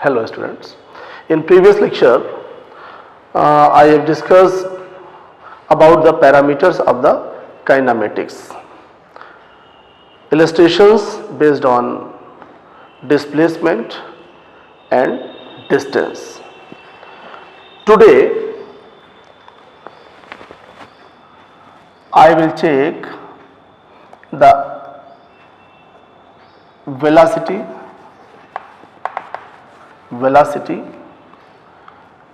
Hello students. In previous lecture, I have discussed about the parameters of the kinematics. Illustrations based on displacement and distance. Today, I will take the velocity,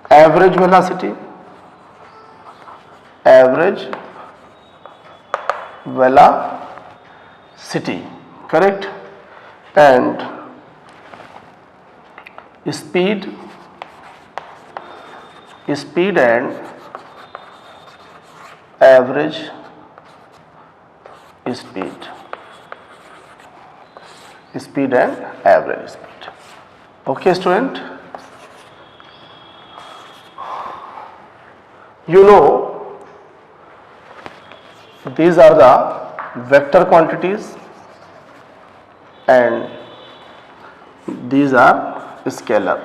average velocity, correct, and speed and average speed and average speed. Okay student, you know these are the vector quantities and these are scalar.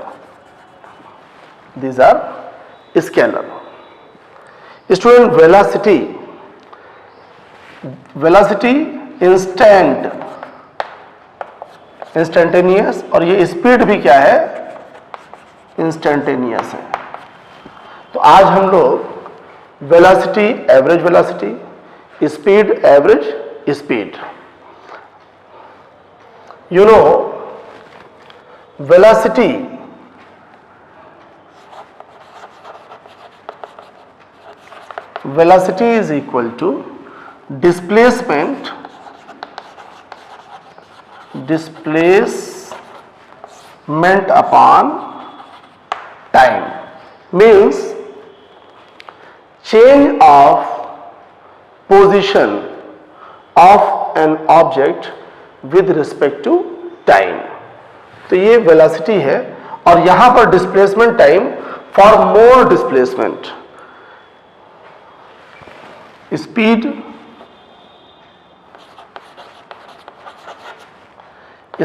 Student, velocity instantaneous और ये speed भी क्या है, instantaneous है. तो आज हम लोग velocity, average velocity, speed, average speed. You know velocity is equal to displacement upon time, means change of position of an object with respect to time. तो ये वेलोसिटी है और यहां पर displacement time for more displacement.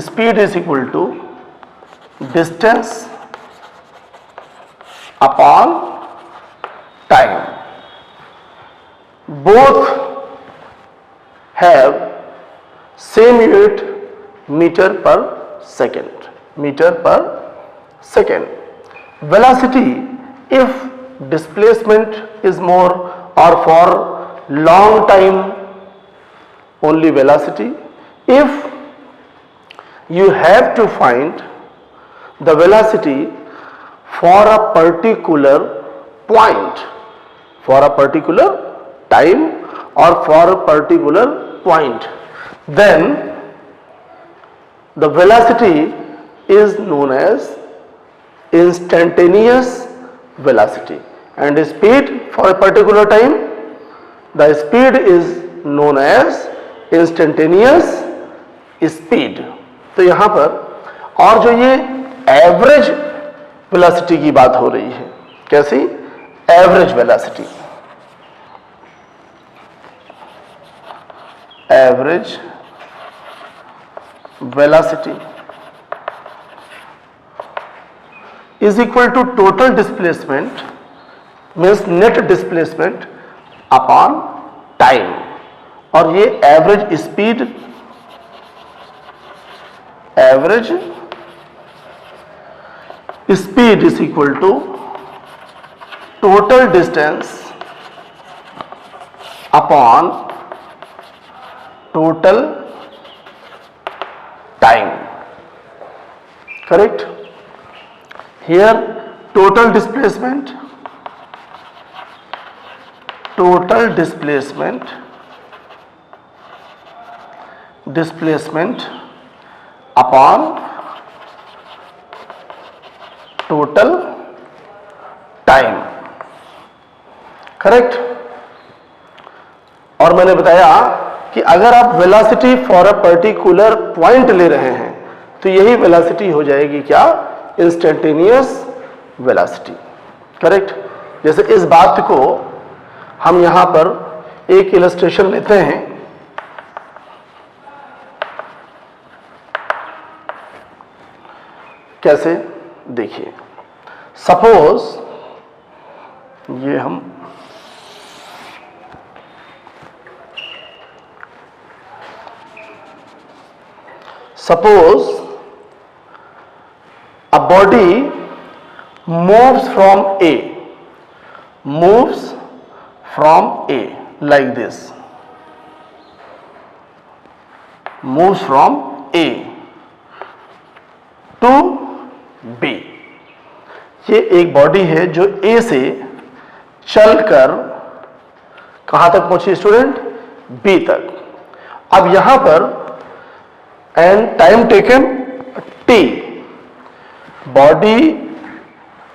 Speed is equal to distance upon time. Both have same unit, meter per second. Velocity, if displacement is more or for long time, only velocity. If you have to find the velocity for a particular point, for a particular time or for a particular point, then the velocity is known as instantaneous velocity, and speed for a particular time, the speed is known as instantaneous speed. तो यहां पर और जो ये average velocity की बात हो रही है, कैसी average velocity, is equal to total displacement, means net displacement upon time. और ये average speed, is equal to total distance upon total time. Correct? Here total displacement upon total time. Correct. और मैंने बताया कि अगर आप velocity for a particular point ले रहे हैं तो यही वेलोसिटी हो जाएगी क्या, इंस्टेंटेनियस वेलोसिटी. करेक्ट. जैसे इस बात को हम यहां पर एक इलस्ट्रेशन लेते हैं. कैसे, देखिए सपोज ये हम suppose a body moves from A like this, moves from A to B. ये एक बॉडी है जो A से चलकर कहां तक पहुंची स्टूडेंट? B तक. अब यहां पर and time taken T. Body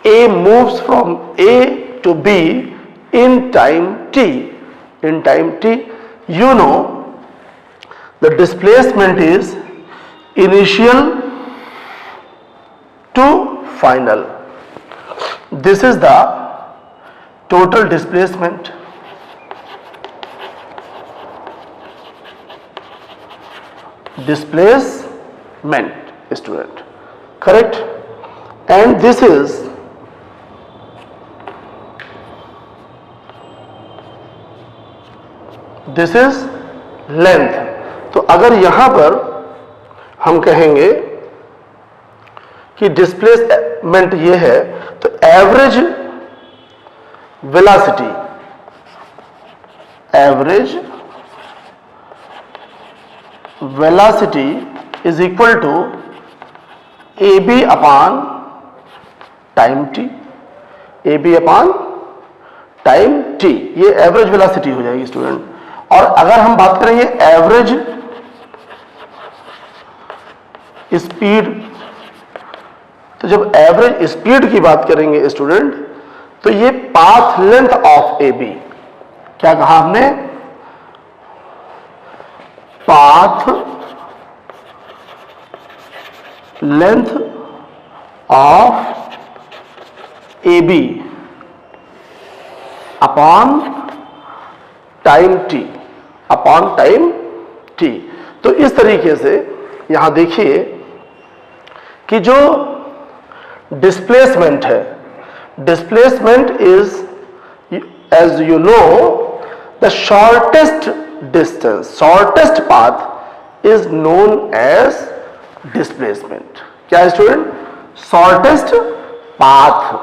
A moves from A to B in time T. In time T, you know the displacement is initial to final. This is the total displacement. Displacement, student. Correct? And this is length. तो अगर यहां पर हम कहेंगे कि displacement ये है तो average velocity is equal to AB upon time T. AB upon time T, ये एवरेज वेलोसिटी हो जाएगी स्टूडेंट. और अगर हम बात करेंगे एवरेज स्पीड, तो जब एवरेज स्पीड की बात करेंगे स्टूडेंट तो ये पाथ लेंथ ऑफ AB. क्या कहा हमने? Path length of AB upon time T, upon time T. तो इस तरीके से यहां देखिए कि जो डिस्प्लेसमेंट है, displacement is as you know the shortest distance, shortest path is known as displacement. क्या है स्टूडेंट? Shortest path.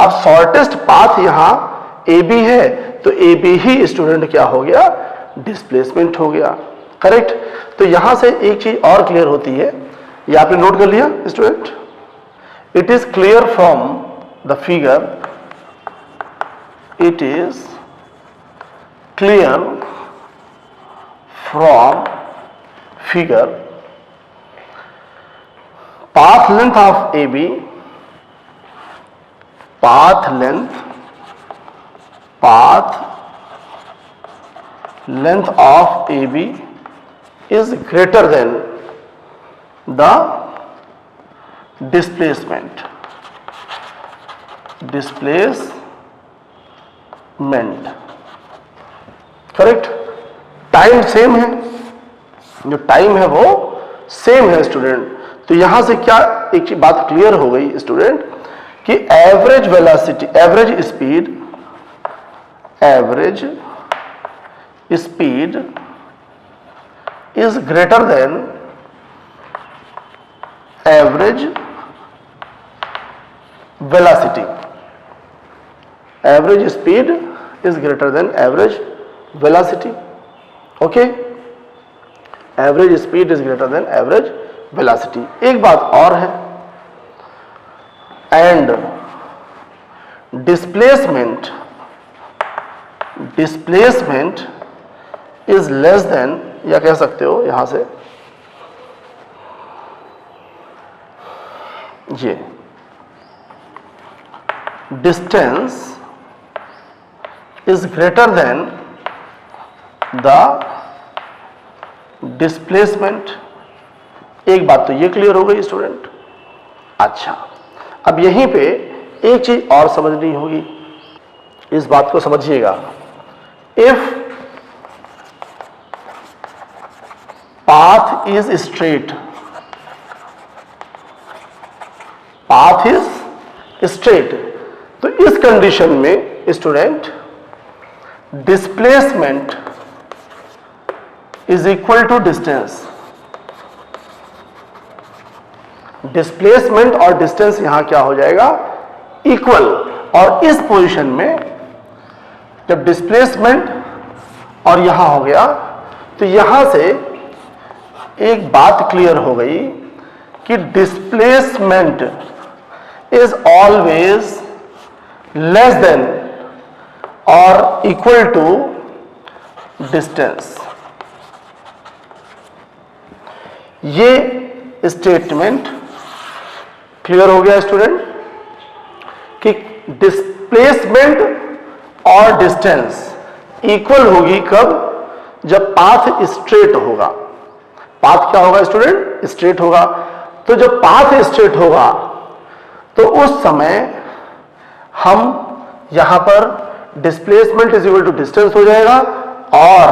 अब शॉर्टेस्ट पाथ यहां AB है तो AB ही स्टूडेंट क्या हो गया? डिस्प्लेसमेंट हो गया. करेक्ट? तो यहां से एक चीज और क्लियर होती है, ये आपने नोट कर लिया student? It is clear from the figure, it is clear from figure, path length of AB, path length of AB is greater than the displacement. Correct? Time same है, जो टाइम है वो सेम है student. तो यहां से क्या एक बात क्लियर हो गई स्टूडेंट कि average velocity, average speed is greater than average velocity. Average speed is greater than average velocity. Okay? Average speed is greater than average velocity. एक बात और है, and displacement is less than, या कह सकते हो यहां से ये distance is greater than the displacement. एक बात तो ये क्लियर हो गई स्टूडेंट. अच्छा, अब यहीं पे एक चीज और समझनी होगी, इस बात को समझिएगा. If path is straight, path path is straight. तो इस कंडीशन में student displacement is equal to distance. Displacement और डिस्टेंस यहां क्या हो जाएगा, इक्वल। और इस पोजीशन में जब डिस्प्लेसमेंट और यहां हो गया तो यहां से एक बात क्लियर हो गई कि displacement is always less than और इक्वल टू डिस्टेंस। ये स्टेटमेंट क्लियर हो गया स्टूडेंट कि डिस्प्लेसमेंट और डिस्टेंस इक्वल होगी कब, जब पाथ स्ट्रेट होगा। पाथ क्या होगा स्टूडेंट, स्ट्रेट होगा। तो जब पाथ स्ट्रेट होगा तो उस समय हम यहां पर displacement is equal to distance हो जाएगा और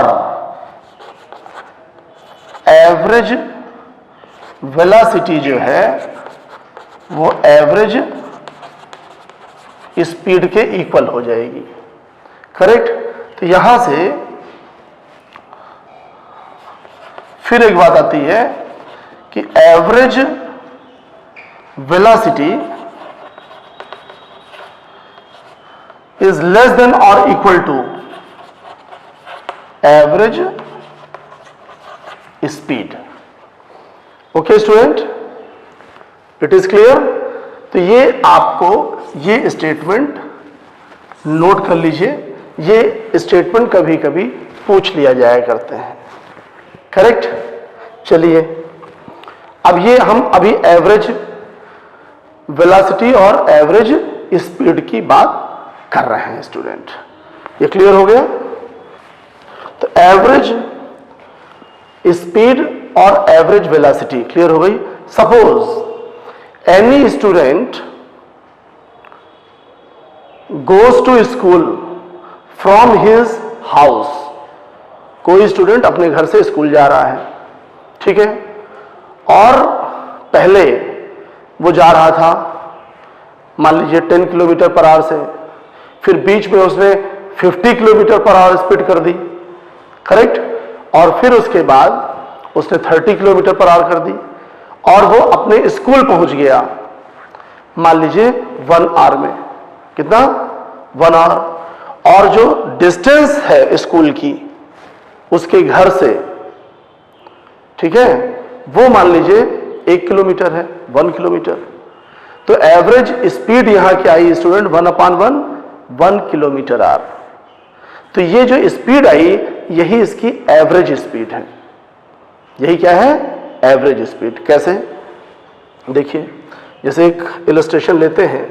एवरेज वेलोसिटी जो है वो एवरेज स्पीड के इक्वल हो जाएगी। करेक्ट। तो यहां से फिर एक बात आती है कि average velocity is less than और equal to average speed. Okay student, it is clear. तो ये आपको ये स्टेटमेंट नोट कर लीजिए, ये स्टेटमेंट कभी कभी पूछ लिया जाया करते हैं। करेक्ट। चलिए अब ये हम अभी एवरेज वेलोसिटी और एवरेज स्पीड की बात कर रहे हैं स्टूडेंट। ये क्लियर हो गया। तो एवरेज स्पीड और एवरेज वेलोसिटी क्लियर हो गई। Suppose any student goes to school from his house. कोई स्टूडेंट अपने घर से स्कूल जा रहा है, ठीक है, और पहले वो जा रहा था मान लीजिए 10 किलोमीटर पर आवर से, फिर बीच में उसने 50 किलोमीटर पर आवर स्पीड कर दी। करेक्ट। और फिर उसके बाद उसने 30 किलोमीटर पर आवर कर दी और वो अपने स्कूल पहुंच गया मान लीजिए 1 आवर में। कितना? 1 आवर। और जो डिस्टेंस है स्कूल की उसके घर से, ठीक है, वो मान लीजिए 1 किलोमीटर है, 1 किलोमीटर। तो एवरेज स्पीड यहां क्या आई स्टूडेंट, 1/1 1 किलोमीटर आवर। तो ये जो स्पीड आई यही इसकी एवरेज स्पीड है। यही क्या है, एवरेज स्पीड। कैसे? देखिए, जैसे एक इलस्ट्रेशन लेते हैं।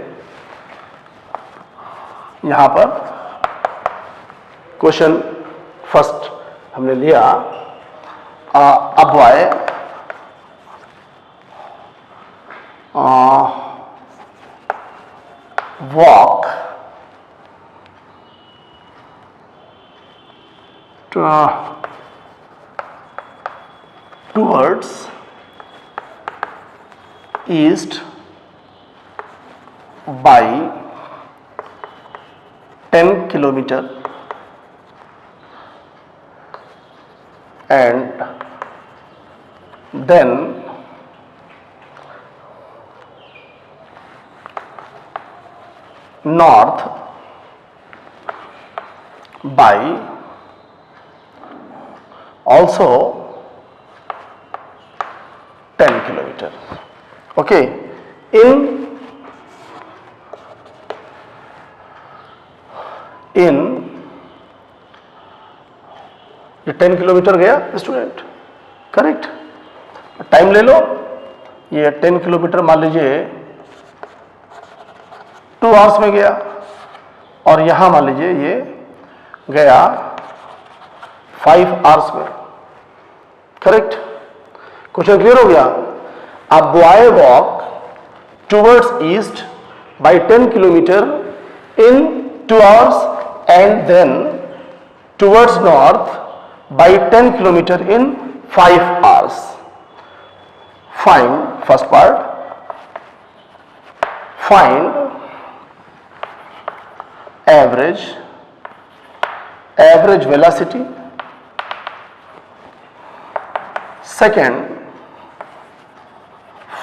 यहां पर क्वेश्चन फर्स्ट हमने लिया, a boy walk towards east by 10 kilometer and then north by also 10 kilometer. Okay, in ये 10 किलोमीटर गया स्टूडेंट। करेक्ट। टाइम ले लो। ये 10 किलोमीटर मान लीजिए 2 आवर्स में गया और यहां मान लीजिए ये गया 5 आवर्स में। करेक्ट। क्वेश्चन क्लियर हो गया। A boy walk towards east by 10 kilometer in 2 hours and then towards north by 10 kilometer in 5 hours. Find first part find average velocity. Second,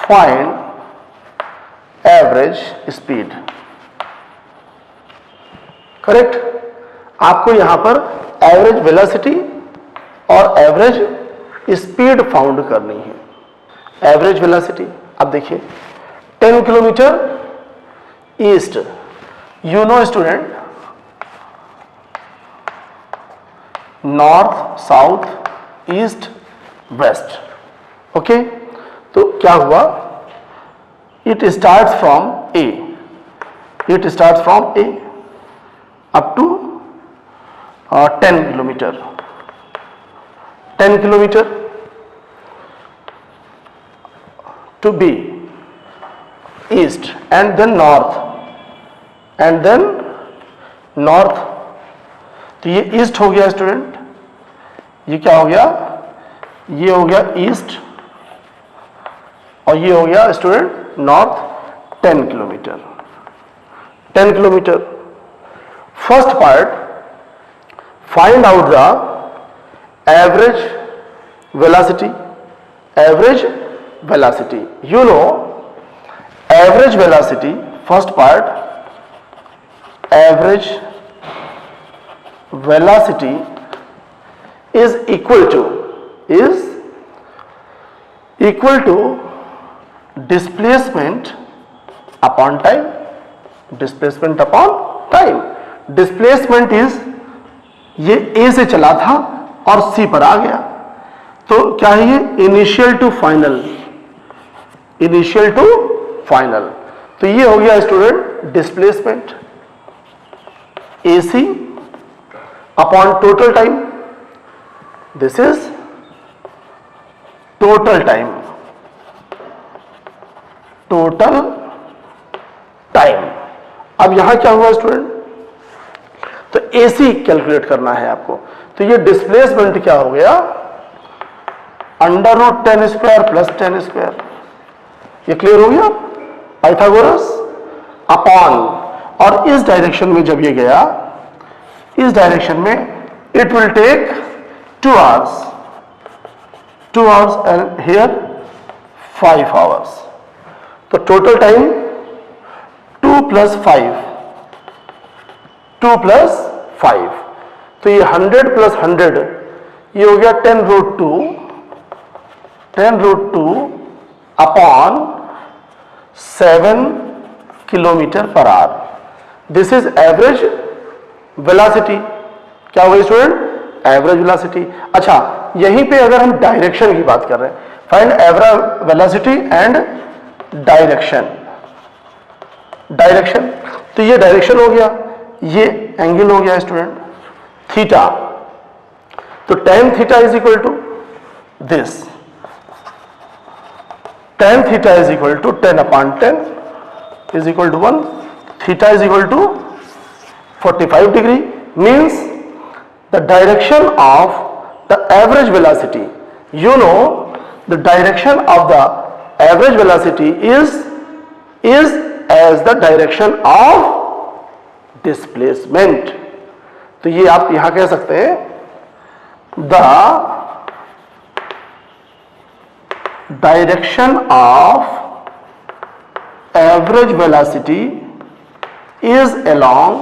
find average speed. Correct. आपको यहां पर average velocity और average speed found करनी है. Average velocity, अब देखिए 10 kilometer east, you know student, north, south, east, west. Okay, तो क्या हुआ, it start from A, up to 10 kilometer, 10 kilometer to B east, and then north, तो ये ईस्ट हो गया स्टूडेंट, ये क्या हो गया, ये हो गया ईस्ट, और ये हो गया student north. 10 kilometre. First part, find out the average velocity. You know average velocity, first part, average velocity is equal to displacement upon time. Displacement is, ये A से चला था और C पर आ गया, तो क्या है ये, इनिशियल टू फाइनल. तो ये हो गया student displacement, AC upon total time. This is total time. अब यहां क्या हुआ स्टूडेंट, तो AC कैलकुलेट करना है आपको, तो ये डिस्प्लेसमेंट क्या हो गया, √10² प्लस 10². ये क्लियर हो गया, पाइथागोरस, अपॉन, और इस डायरेक्शन में जब ये गया, इस डायरेक्शन में it will take 2 hours and here 5 hours. तो टोटल टाइम 2 + 5, तो ये 100 + 100, ये हो गया 10√2 upon 7 km/h. This is average velocity. क्या हुआ स्टूडेंट, एवरेज वेलोसिटी. अच्छा, यहीं पे अगर हम डायरेक्शन की बात कर रहे हैं, find average velocity and direction. तो ये डायरेक्शन हो गया, ये एंगल हो गया स्टूडेंट थीटा. तो tan theta is equal to this, tan theta is equal to 10/10 is equal to 1. Theta is equal to 45 degree, means the direction of the average velocity. You know the direction of the average velocity is as the direction of displacement. तो ये आप यहां कह सकते हैं the direction of average velocity is along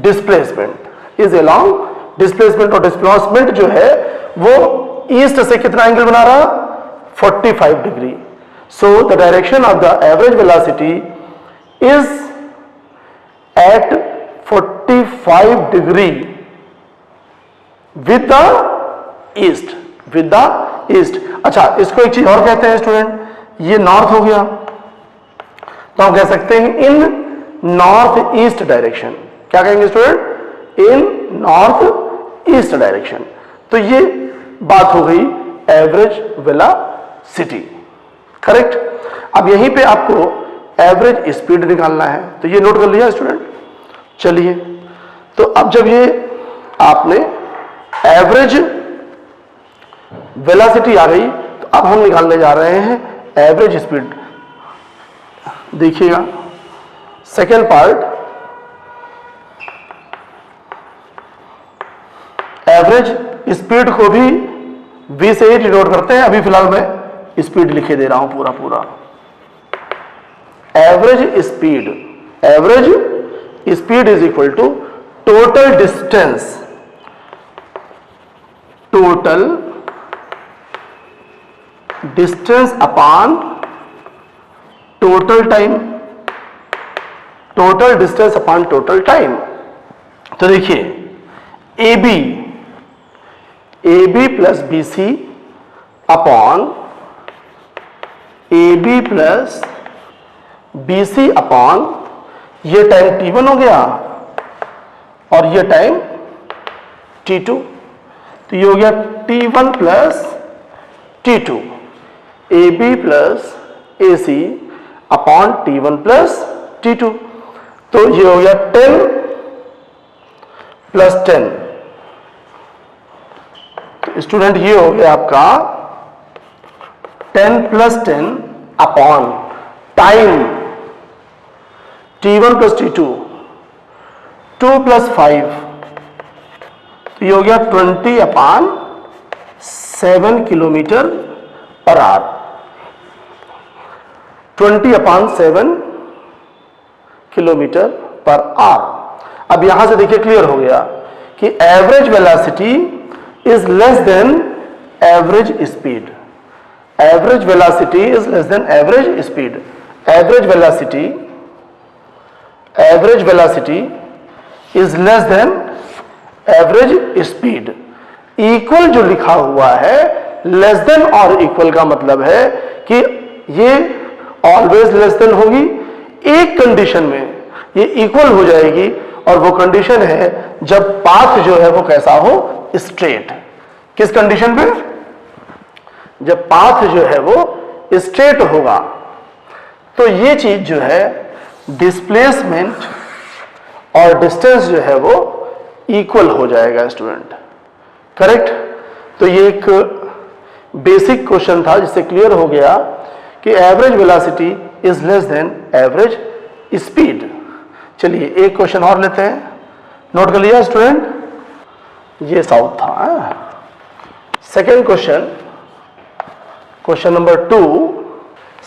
displacement, और displacement जो है वो ईस्ट से कितना एंगल बना रहा, 45 degree. So the direction of the average velocity is at 45 degree with the east. अच्छा, इसको एक चीज और कहते हैं स्टूडेंट, ये नॉर्थ हो गया, तो हम कह सकते हैं इन नॉर्थ ईस्ट डायरेक्शन. क्या कहेंगे स्टूडेंट, इन नॉर्थ ईस्ट डायरेक्शन. तो ये बात हो गई एवरेज वेलोसिटी. करेक्ट. अब यहीं पे आपको एवरेज स्पीड निकालना है, तो ये नोट कर लिया स्टूडेंट. चलिए, तो अब जब ये आपने एवरेज वेलोसिटी आ गई, तो अब हम निकालने जा रहे हैं एवरेज स्पीड देखिएगा। सेकेंड पार्ट, एवरेज स्पीड को भी v से ही डिनोट करते हैं। अभी फिलहाल मैं स्पीड लिखे दे रहा हूं पूरा पूरा। Average speed is equal to total distance upon total time, total distance upon total time. तो देखिए AB plus BC upon AB plus BC upon ये टाइम T1 हो गया और ये टाइम T2, तो ये हो गया T1 plus T2, AB plus AC upon T1 plus T2, तो ये हो गया 10 प्लस 10। तो स्टूडेंट ये हो गया आपका 10 plus 10 upon time T1 plus T2, 2 plus 5, तो ये हो गया 20 upon 7 kilometre per hour, 20 upon 7 kilometre per hour. अब यहां से देखिए क्लियर हो गया कि average velocity is less then average speed. Average velocity is less then average speed. Average velocity is less then average speed. Equal जो लिखा हुआ है, लेस देन और इक्वल का मतलब है कि ये ऑलवेज लेस देन होगी, एक कंडीशन में ये इक्वल हो जाएगी और वो कंडीशन है जब पाथ जो है वो कैसा हो, स्ट्रेट। किस कंडीशन पे? जब पाथ जो है वो स्ट्रेट होगा। तो ये चीज जो है डिस्प्लेसमेंट और डिस्टेंस जो है वो इक्वल हो जाएगा स्टूडेंट, करेक्ट। तो ये एक बेसिक क्वेश्चन था जिससे क्लियर हो गया कि average velocity is less then average speed. चलिए एक क्वेश्चन और लेते हैं, नोट कर लिया स्टूडेंट, ये साउथ था। Second question, question number 2,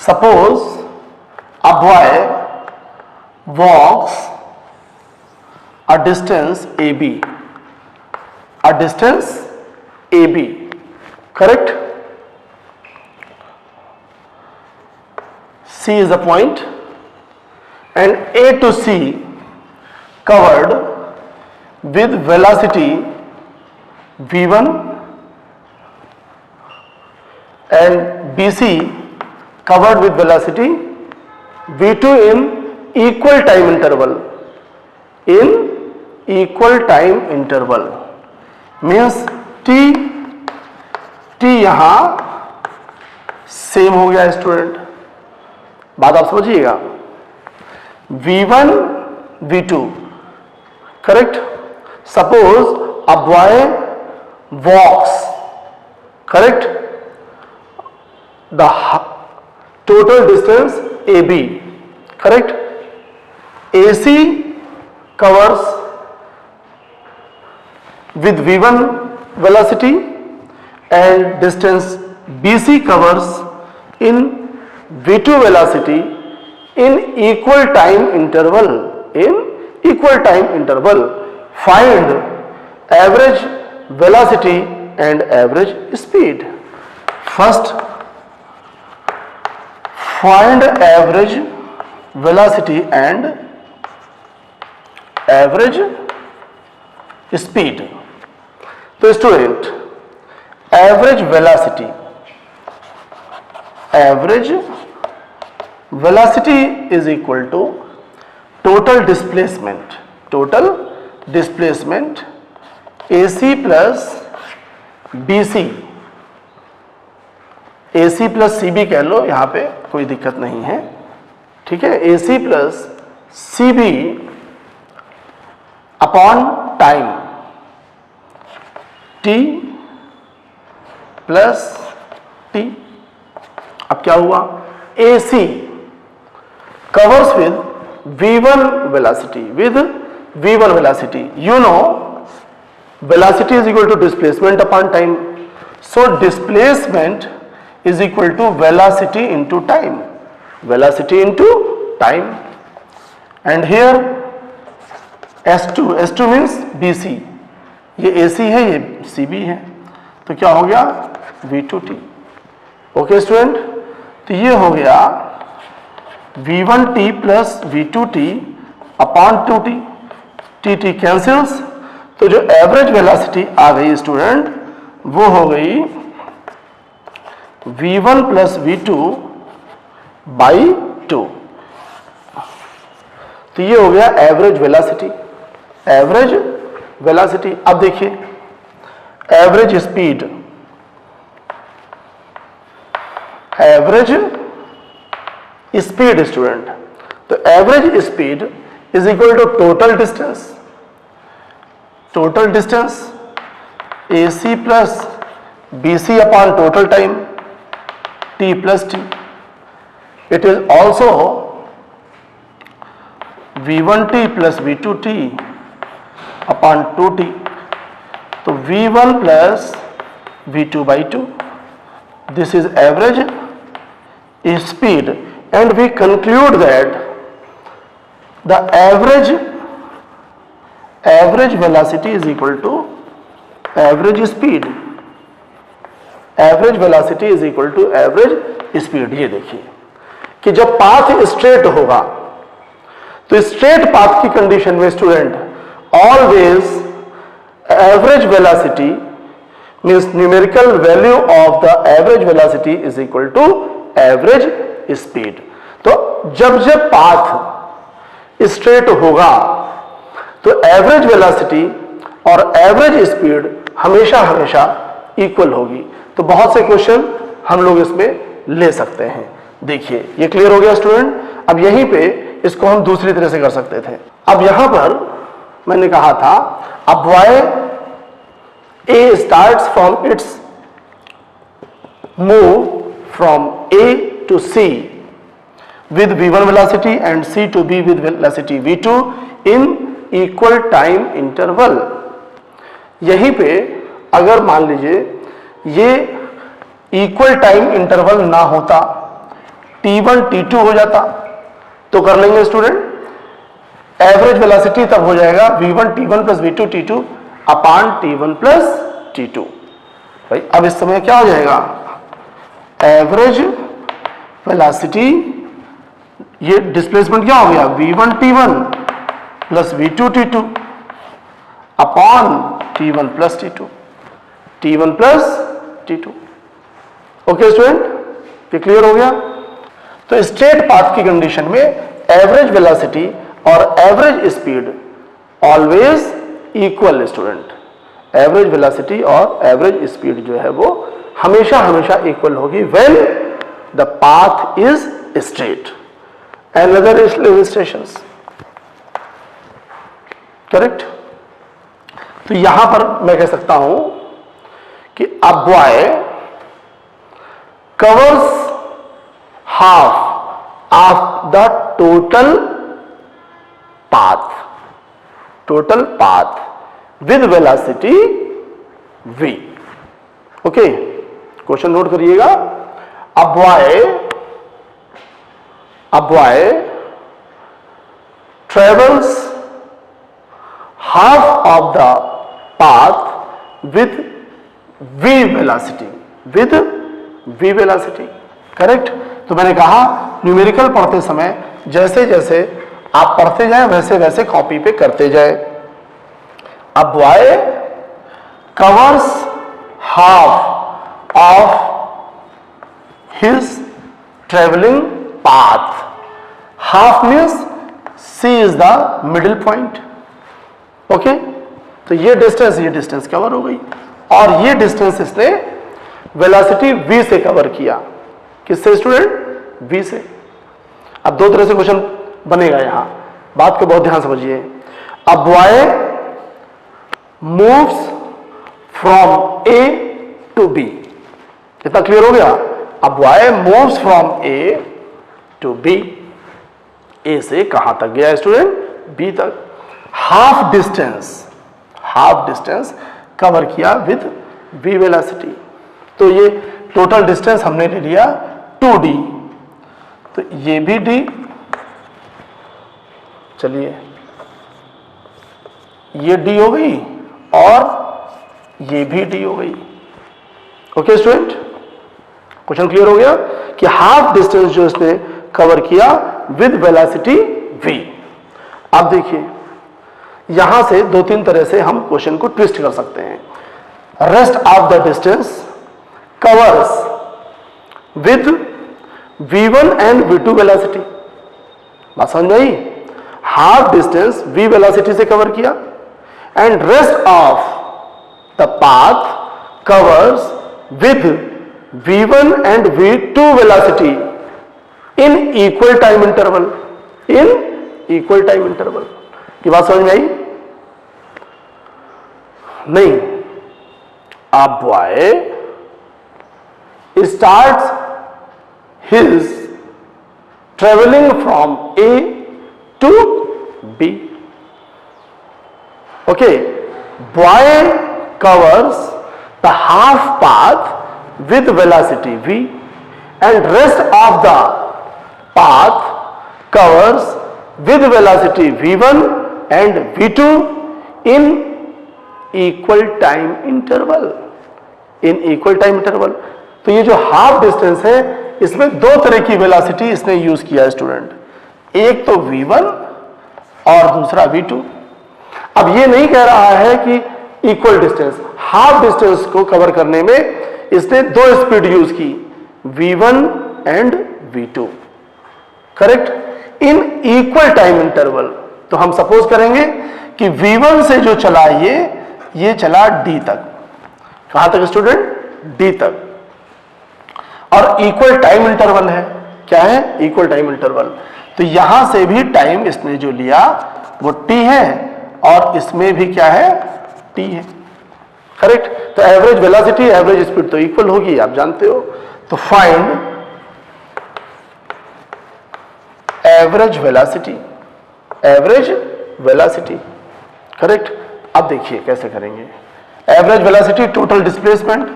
suppose a boy walks a distance AB, correct? C is the point and A to C covered with velocity V1 and BC covered with velocity V2 in equal time interval. Means T यहां same हो गया student, बात आप समझिएगा। V1 V2, correct. Suppose a boy walks, correct, the total distance AB, correct. AC covers with V1 velocity and distance BC covers in V2 velocity in equal time interval. Find average velocity and average speed. First, find average velocity and average speed. तो student average velocity is equal to total displacement AC plus BC, AC plus CB कह लो, यहां पे कोई दिक्कत नहीं है, ठीक है। AC plus CB upon time T plus T। अब क्या हुआ, AC covers with v1 velocity, with v1 velocity. You know velocity is equal to displacement upon time. So displacement is equal to velocity into time, velocity into time. And here S2 means BC, ये AC है, ये CB है, तो क्या हो गया V2T. Okay student, तो ये हो गया V1T plus V2T upon 2T, TT cancels, तो जो एवरेज वेलोसिटी आ गई स्टूडेंट वो हो गई V1 प्लस V2 बाई 2. तो ये हो गया एवरेज वेलोसिटी, एवरेज वेलोसिटी. अब देखिए average speed, average speed student, तो average speed is equal to total distance, total distance AC plus BC upon total time T plus T. It is also V1T plus V2T upon 2T. तो V1 plus V2 by 2. This is average speed, and we conclude that the average velocity is equal to average speed. Average velocity is equal to average speed. ये देखिए कि जब path straight होगा तो straight path की condition में student always average velocity means numerical value of the average velocity is equal to average speed. तो जब पाथ स्ट्रेट होगा तो एवरेज वेलोसिटी और एवरेज स्पीड हमेशा हमेशा इक्वल होगी. तो बहुत से क्वेश्चन हम लोग इसमें ले सकते हैं. देखिए ये क्लियर हो गया स्टूडेंट. अब यहीं पे इसको हम दूसरी तरह से कर सकते थे. अब यहां पर मैंने कहा था अब Y A starts from its move from A to C with V1 velocity and C to B with velocity V2 in equal time interval. यहीं पे अगर मान लीजिए ये इक्वल टाइम इंटरवल ना होता, T1 T2 हो जाता, तो कर लेंगे स्टूडेंट. एवरेज वेलोसिटी तब हो जाएगा V1 T1 plus V2 T2 अपान T1 प्लस T2. भाई अब इस समय क्या हो जाएगा एवरेज वेलोसिटी, ये डिस्प्लेसमेंट क्या हो गया V1 T1 plus V2 T2 upon T1 plus T2, T1 plus T2. Okay student, ये क्लियर हो गया. तो स्ट्रेट पाथ की कंडीशन में एवरेज वेलोसिटी और average speed always equal student. Average velocity और एवरेज स्पीड जो है वो हमेशा हमेशा इक्वल होगी when the path is straight. Another illustrations correct. तो यहां पर मैं कह सकता हूं कि a boy covers half of the total path with velocity v. Okay, question note करिएगा. a boy travels half of the path with v velocity. Correct. तो मैंने कहा न्यूमेरिकल पढ़ते समय जैसे जैसे आप पढ़ते जाएं वैसे वैसे कॉपी पे करते जाएं. A boy covers half of his traveling path. Half means C is the middle point. Okay, तो ये डिस्टेंस कवर हो गई और ये डिस्टेंस इसने वेलोसिटी v से कवर किया. किससे स्टूडेंट? v से. अब दो तरह से क्वेश्चन बनेगा यहां, बात को बहुत ध्यान समझिए. A boy moves from A to B. कितना क्लियर हो गया? A boy moves from A to B. A से कहां तक गया स्टूडेंट? बी तक। हाफ डिस्टेंस कवर किया विद v वेलोसिटी। तो ये टोटल डिस्टेंस हमने ले लिया 2d, तो ये भी d, चलिए ये d हो गई और ये भी d हो गई। ओके स्टूडेंट, क्वेश्चन क्लियर हो गया कि हाफ डिस्टेंस जो इसने कवर किया विद वेलोसिटी v। अब देखिए यहां से दो तीन तरह से हम क्वेश्चन को ट्विस्ट कर सकते हैं। Rest of the distance covers with v1 and v2 velocity. बात समझ में आई? हाफ डिस्टेंस v वेलोसिटी से कवर किया and rest of the path covers with v1 and v2 velocity in equal time interval. की बात समझ में आई? नहीं। अब boy starts his traveling from A to B. Okay, boy covers the half path with velocity v and rest of the path covers with velocity v1 and v2 in equal time interval. तो ये जो half distance है इसमें दो तरह की velocity इसने use किया स्टूडेंट, एक तो v1 और दूसरा v2। अब ये नहीं कह रहा है कि इक्वल डिस्टेंस, हाफ डिस्टेंस को कवर करने में इसने दो स्पीड यूज की, v1 and v2, correct, in equal time interval. तो हम सपोज करेंगे कि v1 से जो चला ये चला d तक। कहां तक स्टूडेंट? d तक। और इक्वल टाइम इंटरवल है, क्या है? Equal time interval. तो यहां से भी टाइम इसने जो लिया वो t है और इसमें भी क्या है? t है, करेक्ट। तो एवरेज वेलोसिटी एवरेज स्पीड तो इक्वल होगी, आप जानते हो। तो फाइंड एवरेज वेलोसिटी, करेक्ट। अब देखिए कैसे करेंगे। Average velocity total displacement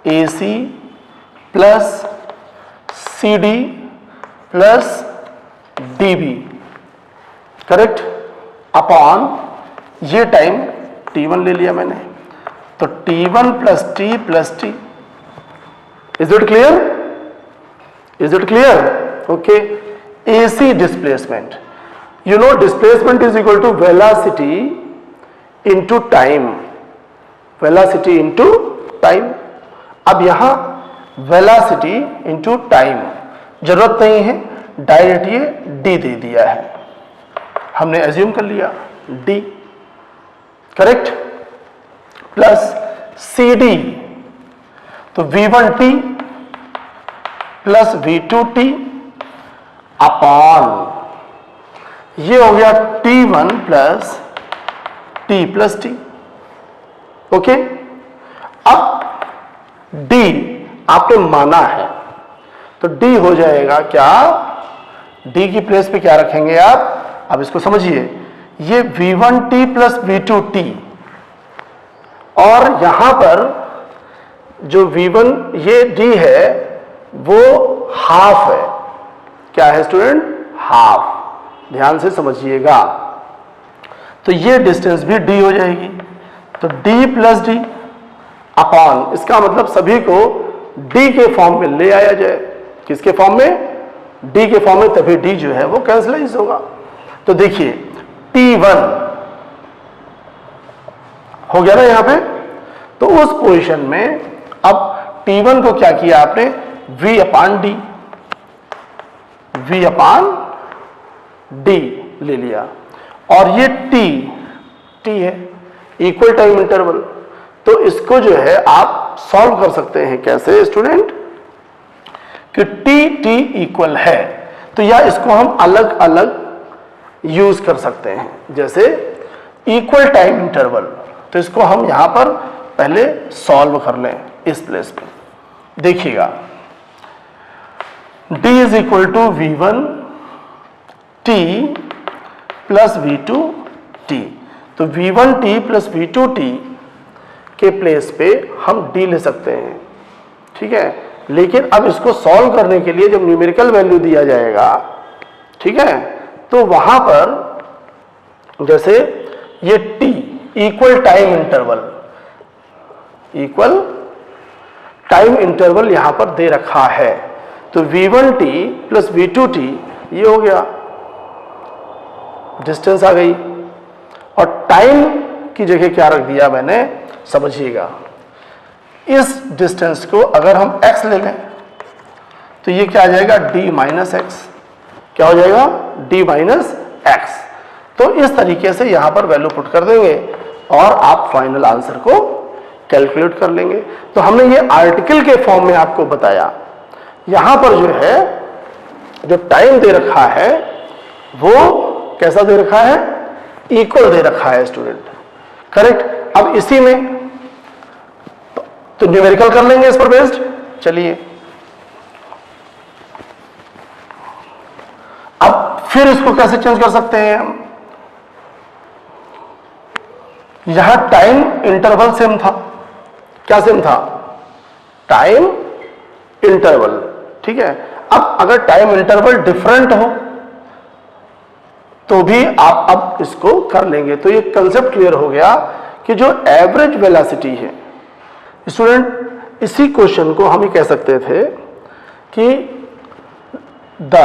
AC plus CD plus DB, correct, upon ये टाइम t1 ले लिया मैंने, तो t1 plus t plus t। Is it clear? Okay. AC displacement, you know displacement is equal to velocity into time, अब यहां velocity into time जरूरत नहीं है, डायरेक्ट ये d दे दिया है, हमने एज्यूम कर लिया d, करेक्ट, प्लस CD, तो v1t प्लस v2t अपॉन ये हो गया t1 plus t plus t। Okay. अब d आपने माना है तो d हो जाएगा क्या? d की प्लेस पे क्या रखेंगे आप? अब इसको समझिए, ये v1t प्लस v2t और यहां पर जो v1 ये d है वो हाफ है। क्या है स्टूडेंट? हाफ। ध्यान से समझिएगा। तो ये डिस्टेंस भी d हो जाएगी, तो d प्लस d अपॉन, इसका मतलब सभी को d के फॉर्म में ले आया जाए। किसके फॉर्म में? d के फॉर्म में, तभी d जो है वो कैंसिलाइज होगा। तो देखिए t1 हो गया ना यहां पे, तो उस पोजीशन में अब t1 को क्या किया आपने? v अपान d ले लिया, और ये t है, इक्वल टाइम इंटरवल। तो इसको जो है आप सॉल्व कर सकते हैं कैसे स्टूडेंट? कि t इक्वल है, तो या इसको हम अलग अलग यूज कर सकते हैं, जैसे इक्वल टाइम इंटरवल। तो इसको हम यहां पर पहले सॉल्व कर लें इस प्लेस पे। देखिएगा d is equal to v1 t plus v2 t। तो v1 t plus v2 t के प्लेस पे हम d ले सकते हैं, ठीक है। लेकिन अब इसको सॉल्व करने के लिए जब न्यूमेरिकल वैल्यू दिया जाएगा, ठीक है, तो वहां पर जैसे ये t equal time interval, equal time interval यहां पर दे रखा है। तो v1t प्लस v2t ये हो गया, डिस्टेंस आ गई, और टाइम की जगह क्या रख दिया मैंने, समझिएगा। इस डिस्टेंस को अगर हम x ले लें तो ये क्या आ जाएगा, d माइनस एक्स। क्या हो जाएगा, d माइनस एक्स। तो इस तरीके से यहां पर वैल्यू पुट कर देंगे और आप फाइनल आंसर को कैलकुलेट कर लेंगे। तो हमने ये आर्टिकल के फॉर्म में आपको बताया। यहां पर जो है, जो टाइम दे रखा है वो कैसा दे रखा है, इक्वल दे रखा है स्टूडेंट, करेक्ट। अब इसी में तो न्यूमेरिकल कर लेंगे इस पर बेस्ड। चलिए अब फिर इसको कैसे चेंज कर सकते हैं हम। यहां टाइम इंटरवल सेम था, क्या सेम था, टाइम इंटरवल, ठीक है। अब अगर टाइम इंटरवल डिफरेंट हो तो भी आप अब इसको कर लेंगे। तो ये कंसेप्ट क्लियर हो गया कि जो एवरेज वेलोसिटी है स्टूडेंट, इसी क्वेश्चन को हम ही कह सकते थे कि the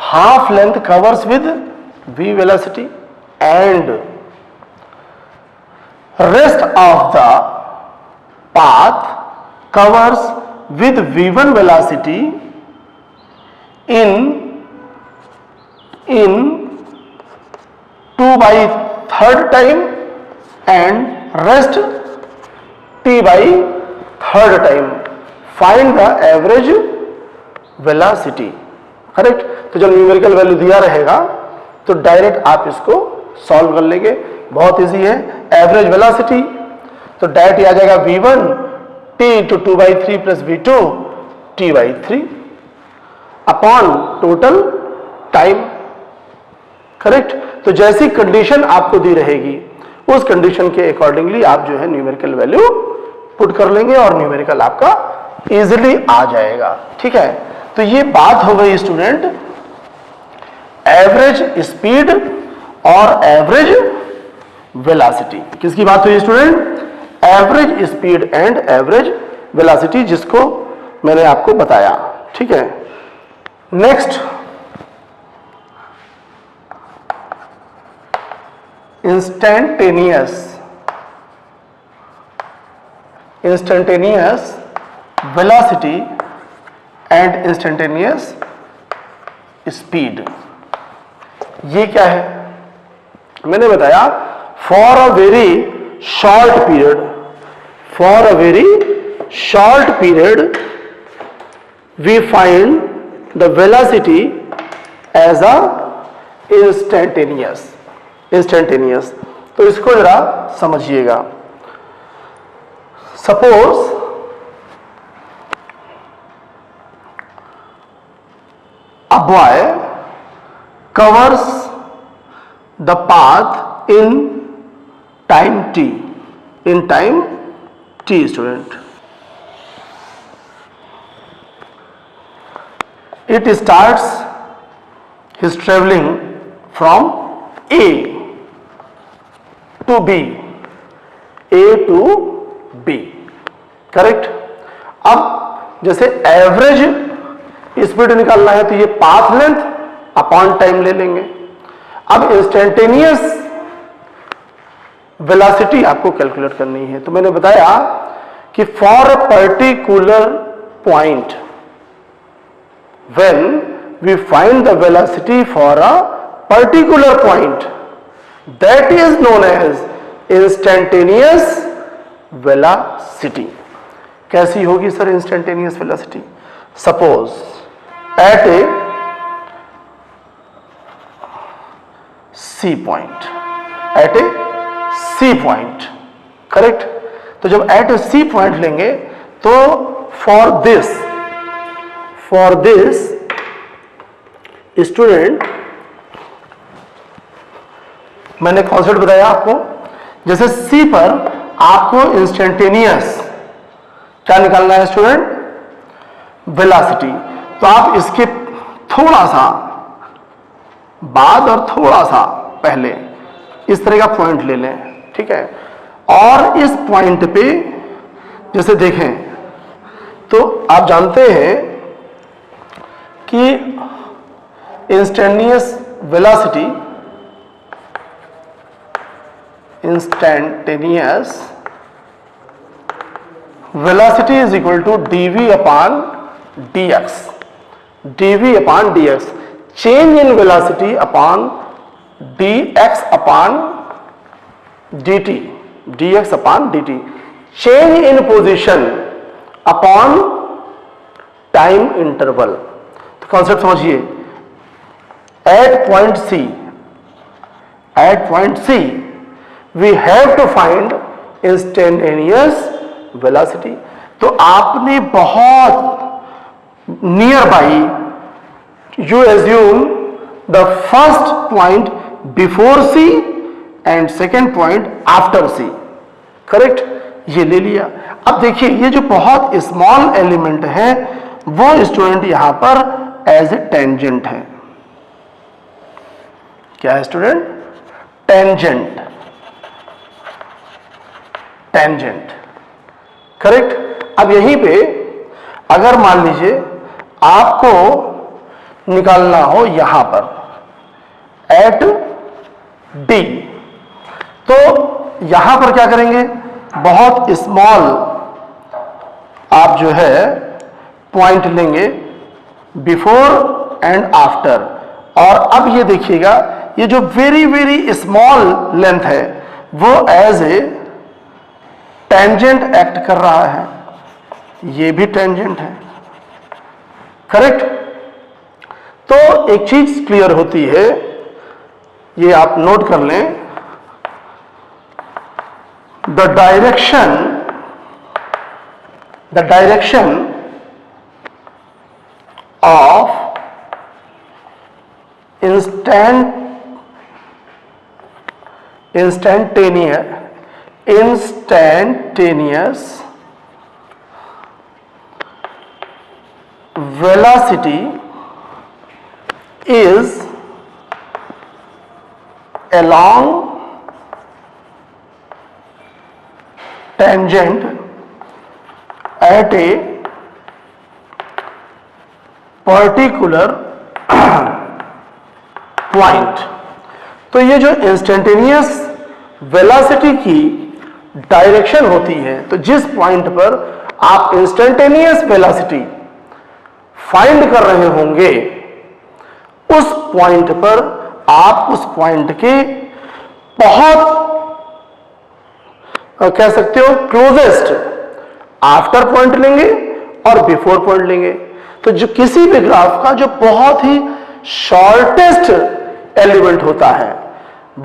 half length covers with v velocity and rest of the path covers with v1 velocity in 2/3 time and rest t/3 time. Find the average velocity, correct. तो जब न्यूमेरिकल वैल्यू दिया रहेगा तो डायरेक्ट आप इसको सॉल्व कर लेंगे, बहुत इजी है। एवरेज वेलोसिटी तो डायरेक्ट आ जाएगा v1 t into 2/3 plus v2 t/3 upon total time, correct. तो जैसी कंडीशन आपको दी रहेगी उस कंडीशन के अकॉर्डिंगली आप जो है न्यूमेरिकल वैल्यू पुट कर लेंगे और न्यूमेरिकल आपका इजीली आ जाएगा, ठीक है। तो ये बात हो गई स्टूडेंट एवरेज स्पीड और एवरेज वेलोसिटी। किसकी बात हुई student, average speed and average velocity, जिसको मैंने आपको बताया, ठीक है। Next instantaneous velocity and instantaneous speed. ये क्या है, मैंने बताया for a very short period we find the velocity as a instantaneous. तो इसको जरा समझिएगा। Suppose a boy covers the path in time t, student. It starts his traveling from A to B, correct. अब जैसे average speed निकालना है तो ये पाथ लेंथ अपॉन टाइम ले लेंगे। अब इंस्टेंटेनियस वेलोसिटी आपको कैलकुलेट करनी है। तो मैंने बताया कि for a particular point when we find the velocity for a particular point that is known as instantaneous velocity. कैसी होगी sir instantaneous velocity? Suppose at A C point, correct. तो जब एट ए सी पॉइंट लेंगे तो for this student मैंने concept बताया आपको, जैसे सी पर आपको इंस्टेंटेनियस क्या निकालना है स्टूडेंट, वेलोसिटी। तो आप इसके थोड़ा सा बाद और थोड़ा सा पहले इस तरह का पॉइंट ले लें, ठीक है। और इस पॉइंट पे जैसे देखें तो आप जानते हैं कि instantaneous velocity is equal to dv upon dx, dv upon dx, change in velocity upon dx upon dt, dx upon dt, change in position upon time interval. तो कॉन्सेप्ट समझिए, at point C we have to find instantaneous velocity. तो आपने बहुत near by you assume the first point before C and second point after C, correct, ये ले लिया। अब देखिए ये जो बहुत स्मॉल एलिमेंट है वो स्टूडेंट यहां पर एज ए टेंजेंट है। क्या है स्टूडेंट, टेंजेंट, करेक्ट। अब यहीं पे अगर मान लीजिए आपको निकालना हो यहां पर एट डी, तो यहां पर क्या करेंगे, बहुत स्मॉल आप जो है पॉइंट लेंगे बिफोर एंड आफ्टर। और अब ये देखिएगा ये जो वेरी वेरी स्मॉल लेंथ है वो एज ए टेंजेंट एक्ट कर रहा है, ये भी टेंजेंट है, करेक्ट। तो एक चीज क्लियर होती है, ये आप नोट कर लें, the direction of instantaneous velocity is along tangent at a particular point. तो ये जो इंस्टेंटेनियस वेलोसिटी की डायरेक्शन होती है, तो जिस पॉइंट पर आप इंस्टेंटेनियस वेलोसिटी फाइंड कर रहे होंगे उस पॉइंट पर आप उस पॉइंट के बहुत कह सकते हो क्लोजेस्ट आफ्टर पॉइंट लेंगे और बिफोर पॉइंट लेंगे। तो जो किसी भी ग्राफ का जो बहुत ही शॉर्टेस्ट एलिमेंट होता है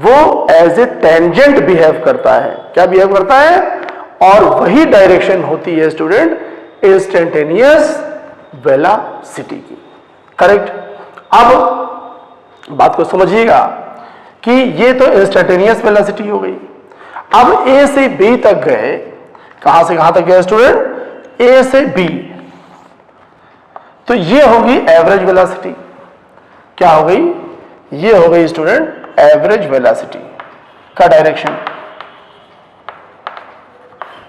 वो एज ए टेंजेंट बिहेव करता है। क्या बिहेव करता है? और वही डायरेक्शन होती है स्टूडेंट इंस्टेंटेनियस वेलोसिटी की, करेक्ट। अब बात को समझिएगा कि ये तो इंस्टेंटेनियस वेलोसिटी हो गई। अब ए से बी तक गए, कहां से कहां तक गए स्टूडेंट? ए से बी। तो ये होगी एवरेज वेलोसिटी। क्या हो गई? ये हो गई स्टूडेंट एवरेज वेलोसिटी का डायरेक्शन,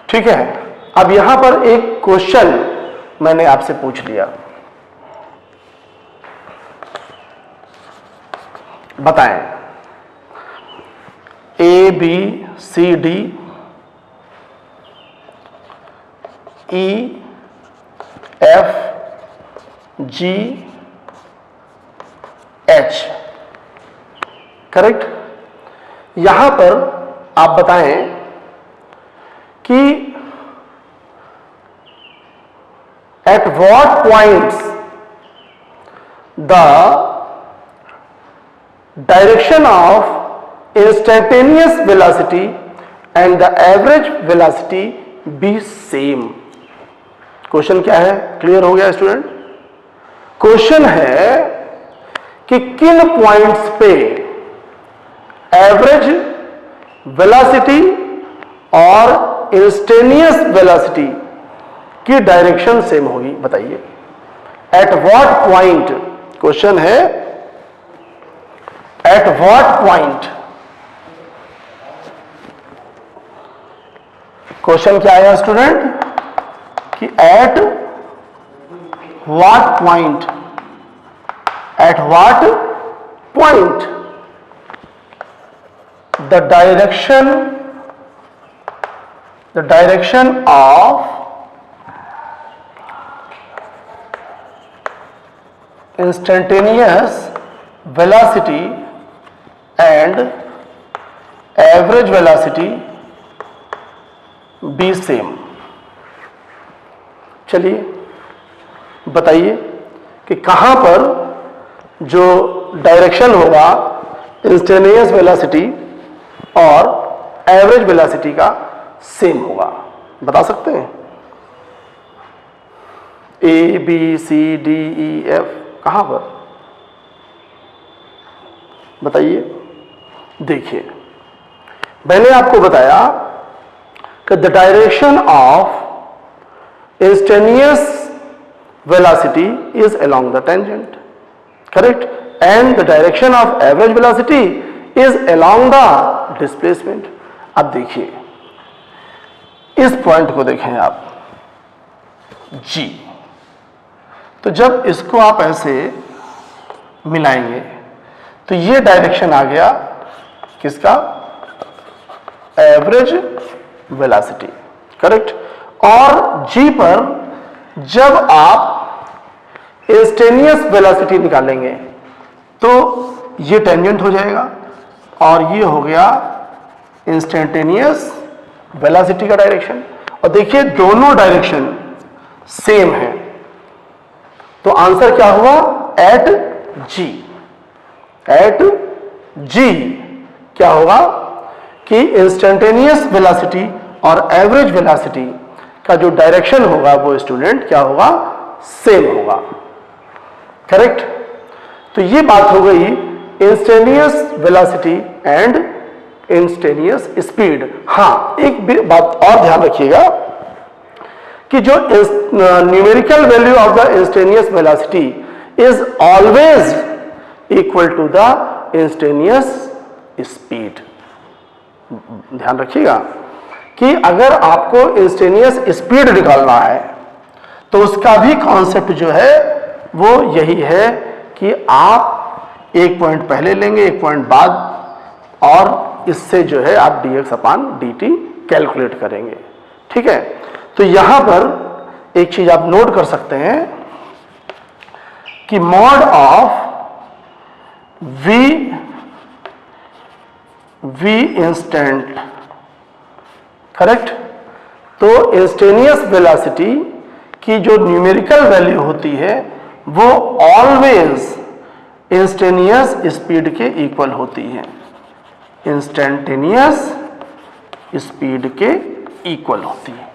ठीक है। अब यहां पर एक क्वेश्चन मैंने आपसे पूछ लिया, बताएं A B C D E F G H, correct. यहां पर आप बताएं कि at what points the direction of instantaneous velocity and the average velocity be same. Question क्या है? क्लियर हो गया स्टूडेंट? क्वेश्चन है कि किन पॉइंट्स पे एवरेज वेलोसिटी और इंस्टेंटेनियस वेलोसिटी की डायरेक्शन सेम होगी, बताइए। एट व्हाट पॉइंट, क्वेश्चन है एट व्हाट पॉइंट, क्वेश्चन क्या आया स्टूडेंट कि at what point, at what point the direction of instantaneous velocity and average velocity be same। चलिए बताइए कि कहां पर जो डायरेक्शन होगा इंस्टेंटेनियस वेलोसिटी और एवरेज वेलोसिटी का सेम होगा, बता सकते हैं? A B C D E F, कहां पर बताइए। देखिए मैंने आपको बताया कि the direction of instantaneous velocity is along the tangent, correct, and the direction of average velocity is along the displacement. अब देखिए इस पॉइंट को देखें आप जी, तो जब इसको आप ऐसे मिलाएंगे तो ये डायरेक्शन आ गया किसका? Average velocity, correct. और जी पर जब आप इंस्टेंटेनियस वेलोसिटी निकालेंगे तो ये टेंजेंट हो जाएगा और ये हो गया इंस्टेंटेनियस वेलोसिटी का डायरेक्शन। और देखिए दोनों डायरेक्शन सेम है, तो आंसर क्या हुआ? एट जी, एट जी क्या होगा कि इंस्टेंटेनियस वेलोसिटी और एवरेज वेलोसिटी का जो डायरेक्शन होगा वो स्टूडेंट क्या होगा? सेम होगा, करेक्ट। तो ये बात हो गई instantaneous velocity and instantaneous speed. हाँ, एक बात और ध्यान रखिएगा कि जो numerical value of the instantaneous velocity is always equal to the instantaneous speed. ध्यान रखिएगा कि अगर आपको इंस्टेंटेनियस स्पीड निकालना है तो उसका भी कॉन्सेप्ट जो है वो यही है कि आप एक पॉइंट पहले लेंगे, एक पॉइंट बाद, और इससे जो है आप dx अपान dt कैलकुलेट करेंगे, ठीक है। तो यहां पर एक चीज आप नोट कर सकते हैं कि mod of v instant, correct. तो इंस्टेंटेनियस वेलोसिटी की जो न्यूमेरिकल वैल्यू होती है वो ऑलवेज इंस्टेंटेनियस स्पीड के इक्वल होती है, इंस्टेंटेनियस स्पीड के इक्वल होती है,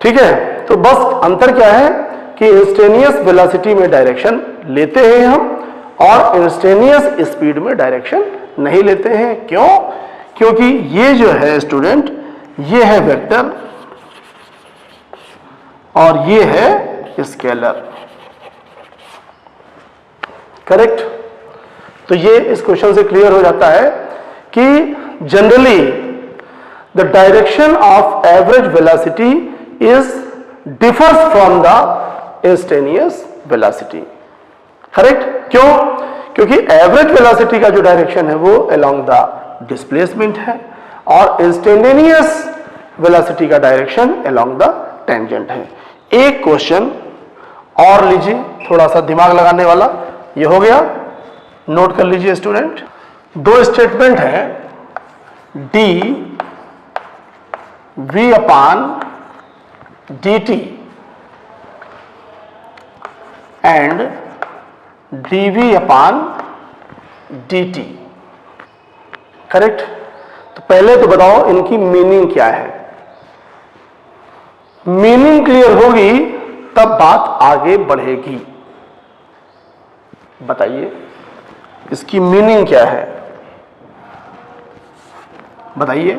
ठीक है। तो बस अंतर क्या है कि इंस्टेंटेनियस वेलोसिटी में डायरेक्शन लेते हैं हम और इंस्टेंटेनियस स्पीड में डायरेक्शन नहीं लेते हैं। क्यों? क्योंकि ये जो है स्टूडेंट, ये है वेक्टर और ये है स्केलर, करेक्ट। तो ये इस क्वेश्चन से क्लियर हो जाता है कि generally the direction of average velocity is differs from the instantaneous velocity, correct. क्यों? क्योंकि एवरेज वेलोसिटी का जो डायरेक्शन है वो अलोंग द डिस्प्लेसमेंट है और इंस्टेंटेनियस वेलोसिटी का डायरेक्शन अलोंग द टेंजेंट है। एक क्वेश्चन और लीजिए, थोड़ा सा दिमाग लगाने वाला, ये हो गया, नोट कर लीजिए स्टूडेंट। दो स्टेटमेंट है D V upon D T and D V upon D T, correct. तो पहले तो बताओ इनकी मीनिंग क्या है। मीनिंग क्लियर होगी तब बात आगे बढ़ेगी, बताइए इसकी मीनिंग क्या है, बताइए।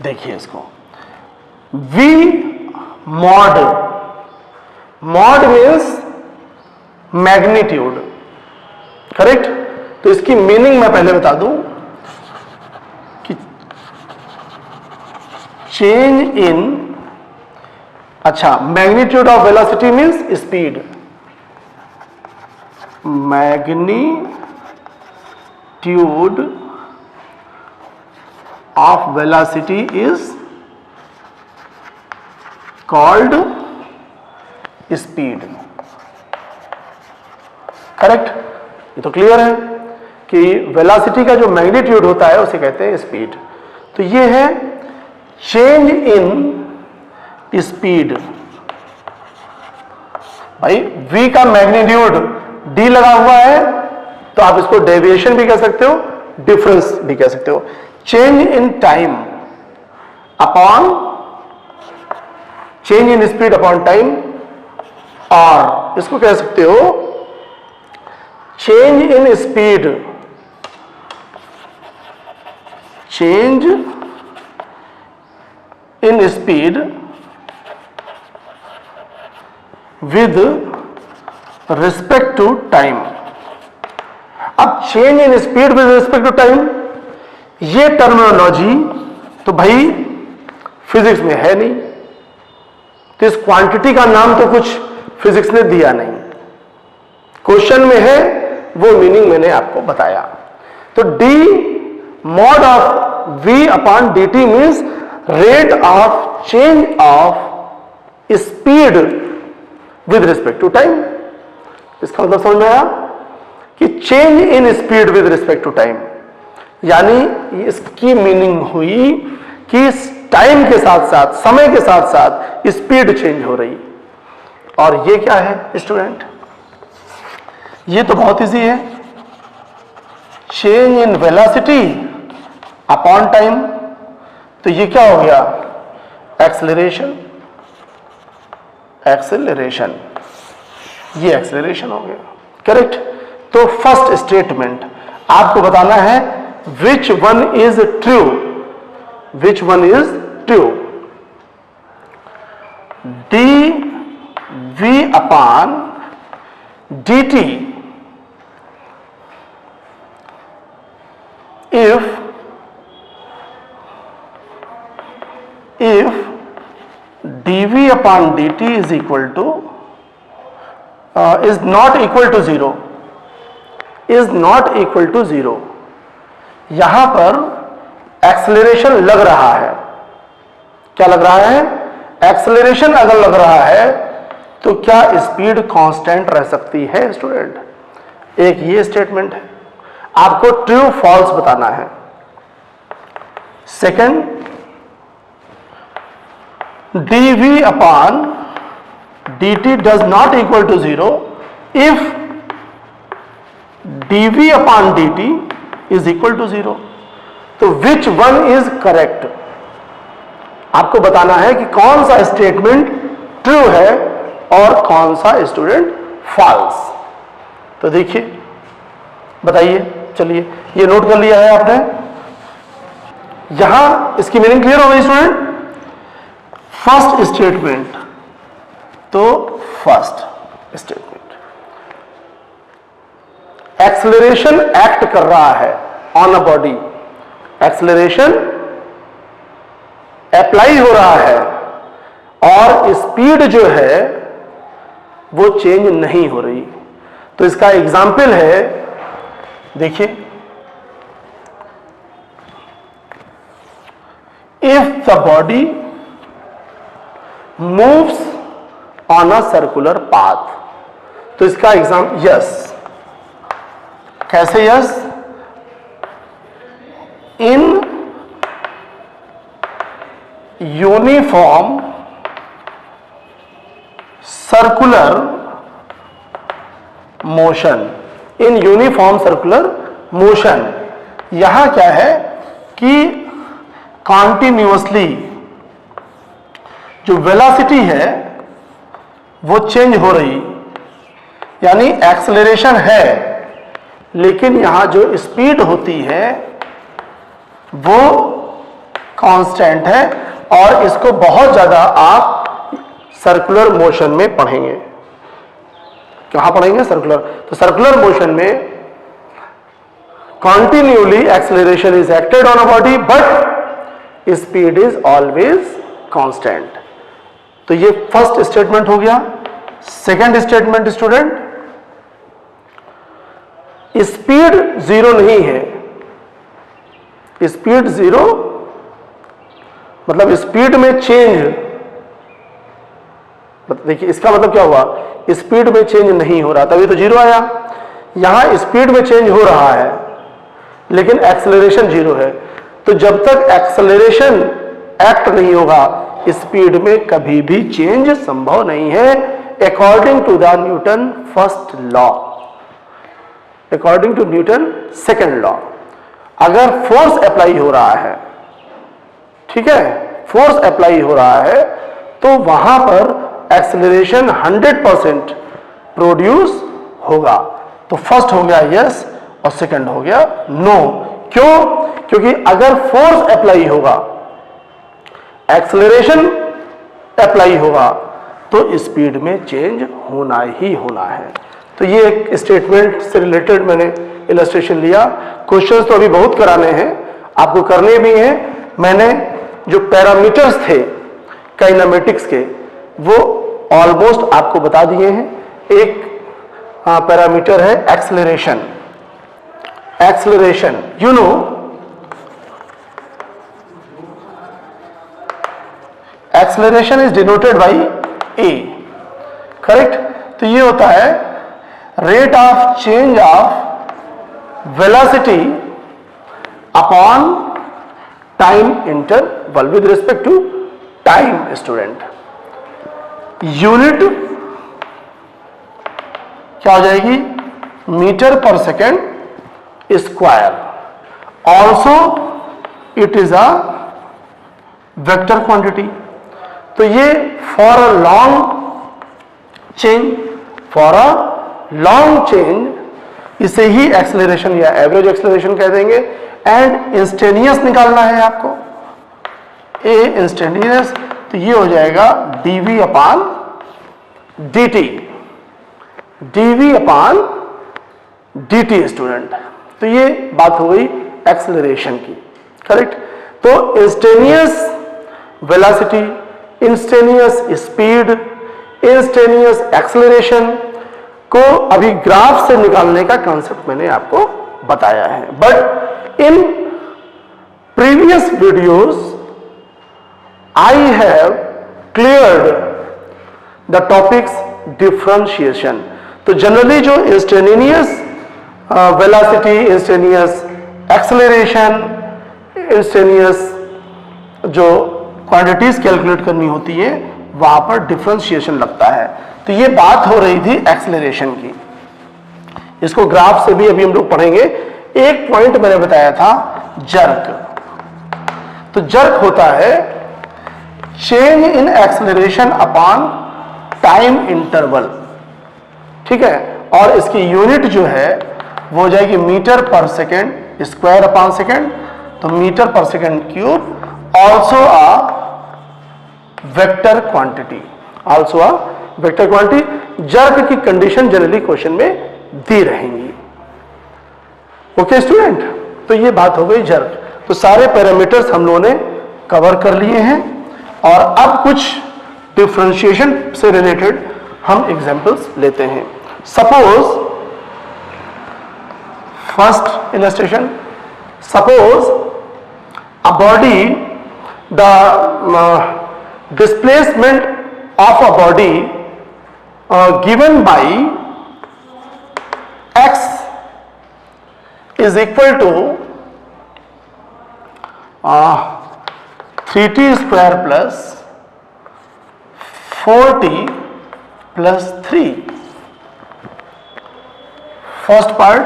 देखिए इसको, v mod, mod means magnitude, correct. तो इसकी मीनिंग मैं पहले बता दूं कि चेंज इन, अच्छा, magnitude of velocity means speed, magnitude of velocity is called speed, correct. ये तो क्लियर है कि वेलोसिटी का जो मैग्नीट्यूड होता है उसे कहते हैं स्पीड। तो ये है चेंज इन स्पीड। भाई v का मैग्नीट्यूड d लगा हुआ है तो आप इसको डेविएशन भी कह सकते हो, डिफरेंस भी कह सकते हो। Change in time upon, change in speed upon time, और इसको कह सकते हो change in speed, change in speed with respect to time. अब change in speed with respect to time, ये टर्मिनोलॉजी तो भाई फिजिक्स में है नहीं, तो इस क्वांटिटी का नाम तो कुछ फिजिक्स ने दिया नहीं, क्वेश्चन में है, वो मीनिंग मैंने आपको बताया। तो d mod of v upon dt means rate of change of speed with respect to time. इसका मतलब समझ में आया कि change in speed with respect to time, यानी इसकी मीनिंग हुई कि टाइम के साथ साथ, समय के साथ साथ स्पीड चेंज हो रही। और ये क्या है स्टूडेंट, ये तो बहुत इजी है, change in velocity upon time. तो ये क्या हो गया, एक्सेलरेशन, एक्सेलरेशन, ये एक्सेलरेशन हो गया, करेक्ट। तो फर्स्ट स्टेटमेंट आपको बताना है which one is true, which one is true। dv upon dt if dv upon dt is equal to is not equal to 0, is not equal to 0। यहां पर acceleration लग रहा है, क्या लग रहा है, एक्सेलरेशन अगर लग रहा है तो क्या स्पीड कांस्टेंट रह सकती है स्टूडेंट। एक ये स्टेटमेंट है, आपको ट्रू फॉल्स बताना है। Second, dv upon dt does not equal to 0 if dv upon dt is equal to 0। तो विच वन इज करेक्ट, आपको बताना है कि कौन सा स्टेटमेंट ट्रू है और कौन सा स्टूडेंट फॉल्स। तो देखिए, बताइए, चलिए ये नोट कर लिया है आपने, यहां इसकी मीनिंग क्लियर हो गई स्टूडेंट। फर्स्ट स्टेटमेंट, तो फर्स्ट स्टेटमेंट एक्सेलरेशन एक्ट कर रहा है on a body, acceleration apply हो रहा है और स्पीड जो है वो चेंज नहीं हो रही। तो इसका एग्जाम्पल है, देखिए, if the body moves on a circular path, तो इसका एग्जाम यस, कैसे yes, in uniform circular motion, in uniform circular motion. यहां क्या है कि कॉन्टिन्यूअसली जो वेलोसिटी है वो चेंज हो रही, यानी एक्सेलरेशन है लेकिन यहां जो स्पीड होती है वो कांस्टेंट है, और इसको बहुत ज्यादा आप सर्कुलर मोशन में पढ़ेंगे। कहां पढ़ेंगे? सर्कुलर। तो सर्कुलर मोशन में continually acceleration is acted on a body but speed is always constant. तो ये फर्स्ट स्टेटमेंट हो गया। Second statement student, speed zero नहीं है। स्पीड जीरो मतलब स्पीड में चेंज, देखिए इसका मतलब क्या हुआ, स्पीड में चेंज नहीं हो रहा, तभी तो जीरो आया। यहां स्पीड में चेंज हो रहा है लेकिन एक्सेलरेशन जीरो है। तो जब तक एक्सेलरेशन एक्ट नहीं होगा स्पीड में कभी भी चेंज संभव नहीं है, according to the Newton first law, according to Newton second law. अगर फोर्स अप्लाई हो रहा है, ठीक है, फोर्स अप्लाई हो रहा है तो वहां पर एक्सेलरेशन 100% प्रोड्यूस होगा। तो फर्स्ट हो गया यस और सेकंड हो गया नो। क्यों? क्योंकि अगर फोर्स अप्लाई होगा, एक्सेलरेशन अप्लाई होगा तो स्पीड में चेंज होना ही होना है। तो ये एक स्टेटमेंट से रिलेटेड मैंने इलस्ट्रेशन लिया। क्वेश्चंस तो अभी बहुत कराने हैं, आपको करने भी हैं। मैंने जो पैरामीटर्स थे काइनेमेटिक्स के वो ऑलमोस्ट आपको बता दिए हैं। एक पैरामीटर है acceleration. Acceleration you know, acceleration is denoted by a, correct. तो ये होता है rate of change of velocity upon time interval with respect to time student. Unit क्या हो जाएगी? मीटर पर second square. Also it is a vector quantity. तो ये for a long change, for a long change इसे ही acceleration या average acceleration कह देंगे। एंड इंस्टेनियस निकालना है आपको, ए इंस्टेनियस, तो ये हो जाएगा dv अपान dt, dv अपान dt स्टूडेंट। तो ये बात हो गई एक्सेलरेशन की, करेक्ट। तो instantaneous velocity, instantaneous speed, instantaneous acceleration को अभी ग्राफ से निकालने का कॉन्सेप्ट मैंने आपको बताया है। But in previous videos I have cleared the topics differentiation। तो जनरली जो instantaneous velocity, instantaneous acceleration, instantaneous जो क्वांटिटीज कैलकुलेट करनी होती है वहां पर डिफरेंशिएशन लगता है। तो ये बात हो रही थी एक्सेलरेशन की, इसको ग्राफ से भी अभी हम लोग पढ़ेंगे। एक पॉइंट मैंने बताया था जर्क। तो जर्क होता है change in acceleration upon time interval, ठीक है। और इसकी यूनिट जो है वो हो जाएगी मीटर पर सेकेंड स्क्वायर अपॉन सेकेंड। तो मीटर पर second cube, also a vector quantity, also a vector quantity. Jerk की कंडीशन जनरली क्वेश्चन में दी रहेंगी। ओके स्टूडेंट, तो ये बात हो गई जर्क। तो सारे पैरामीटर्स हम लोगों ने कवर कर लिए हैं और अब कुछ डिफरेंशिएशन से रिलेटेड हम एग्जांपल्स लेते हैं। Suppose first illustration, suppose a body, the displacement of a body given by x is equal to 3t square plus 4t plus 3. First part,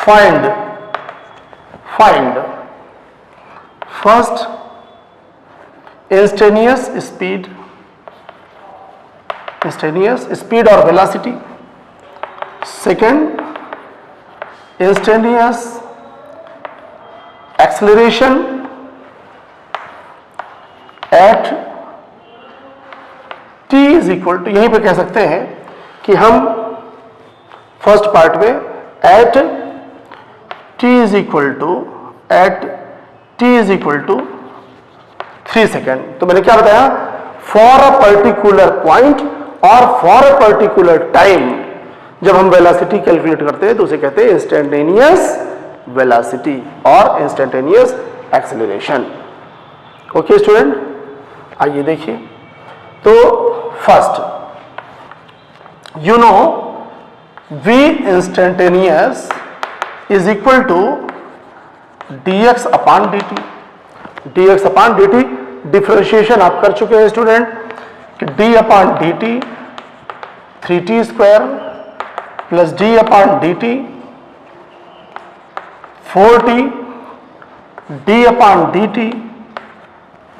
find first instantaneous speed, instantaneous speed और velocity, second instantaneous acceleration at t is equal to, यहीं पे कह सकते हैं कि हम first part में at t is equal to 3 second. तो मैंने क्या बताया, फॉर अ पर्टिकुलर पॉइंट और फॉर अ पर्टिकुलर टाइम जब हम वेलोसिटी कैलकुलेट करते हैं तो उसे कहते हैं इंस्टेंटेनियस वेलोसिटी और इंस्टेंटेनियस एक्सेलरेशन। ओके स्टूडेंट, आइए देखिए। तो first, you know v instantaneous is equal to dx upon dt। dx upon dt differentiation आप कर चुके हैं स्टूडेंट कि d upon dt 3t square plus d upon dt 4t d upon dt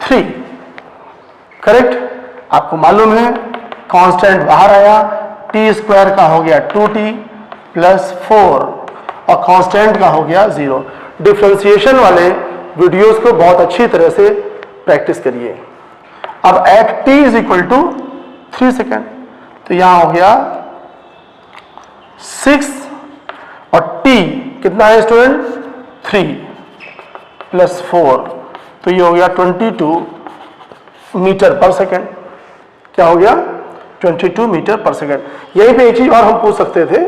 3। Correct, आपको मालूम है कांस्टेंट बाहर आया, t स्क्वायर का हो गया 2t प्लस 4 और कांस्टेंट का हो गया 0। डिफरेंशिएशन वाले वीडियोस को बहुत अच्छी तरह से प्रैक्टिस करिए। अब at t is equal to 3 second, तो यहां हो गया 6 और t कितना है स्टूडेंट 3 प्लस 4, तो ये हो गया 22 मीटर पर सेकेंड। क्या हो गया 22 मीटर पर सेकेंड। यहीं पे एक चीज और हम पूछ सकते थे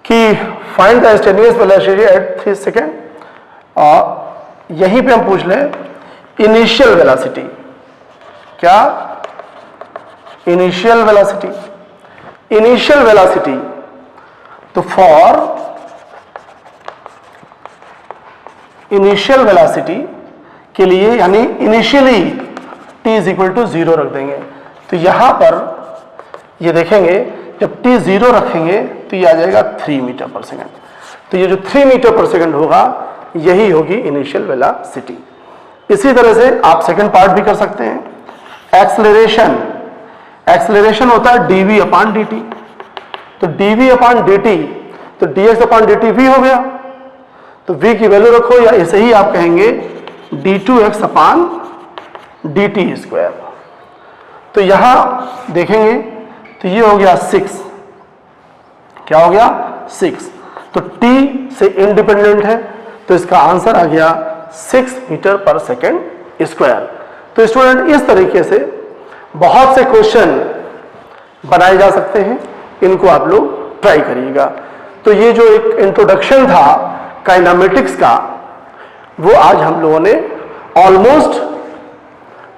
कि find the instantaneous velocity at 3 second, और यहीं पे हम पूछ लें इनिशियल वेलोसिटी। क्या इनिशियल वेलोसिटी, इनिशियल वेलोसिटी, तो फॉर इनिशियल वेलोसिटी के लिए यानी initially t is equal to 0 रख देंगे। तो यहां पर ये देखेंगे जब t 0 रखेंगे तो ये आ जाएगा 3 मीटर पर सेकेंड। तो ये जो 3 मीटर पर सेकेंड होगा यही होगी इनिशियल वेलोसिटी। इसी तरह से आप सेकंड पार्ट भी कर सकते हैं। एक्सेलरेशन, एक्सेलरेशन होता है dv अपॉन dt। तो dv अपॉन dt, तो dx अपॉन dt v हो गया। तो v की वैल्यू रखो या इसे ही आप कहेंगे d2x अपॉन dt स्क्वायर। तो यहां देखेंगे तो ये हो गया 6। क्या हो गया 6। तो t से इंडिपेंडेंट है, तो इसका आंसर आ गया 6 मीटर पर सेकेंड स्क्वायर। तो स्टूडेंट इस तरीके से बहुत से क्वेश्चन बनाए जा सकते हैं, इनको आप लोग ट्राई करिएगा। तो ये जो एक इंट्रोडक्शन था काइनेमेटिक्स का, वो आज हम लोगों ने ऑलमोस्ट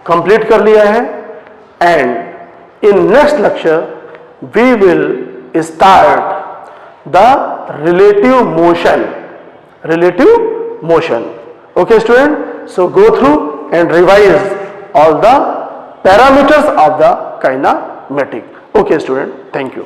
कंप्लीट कर लिया है। And in next lecture we will start the relative motion. Okay student, so go through and revise all the parameters of the kinematic. Okay student, thank you.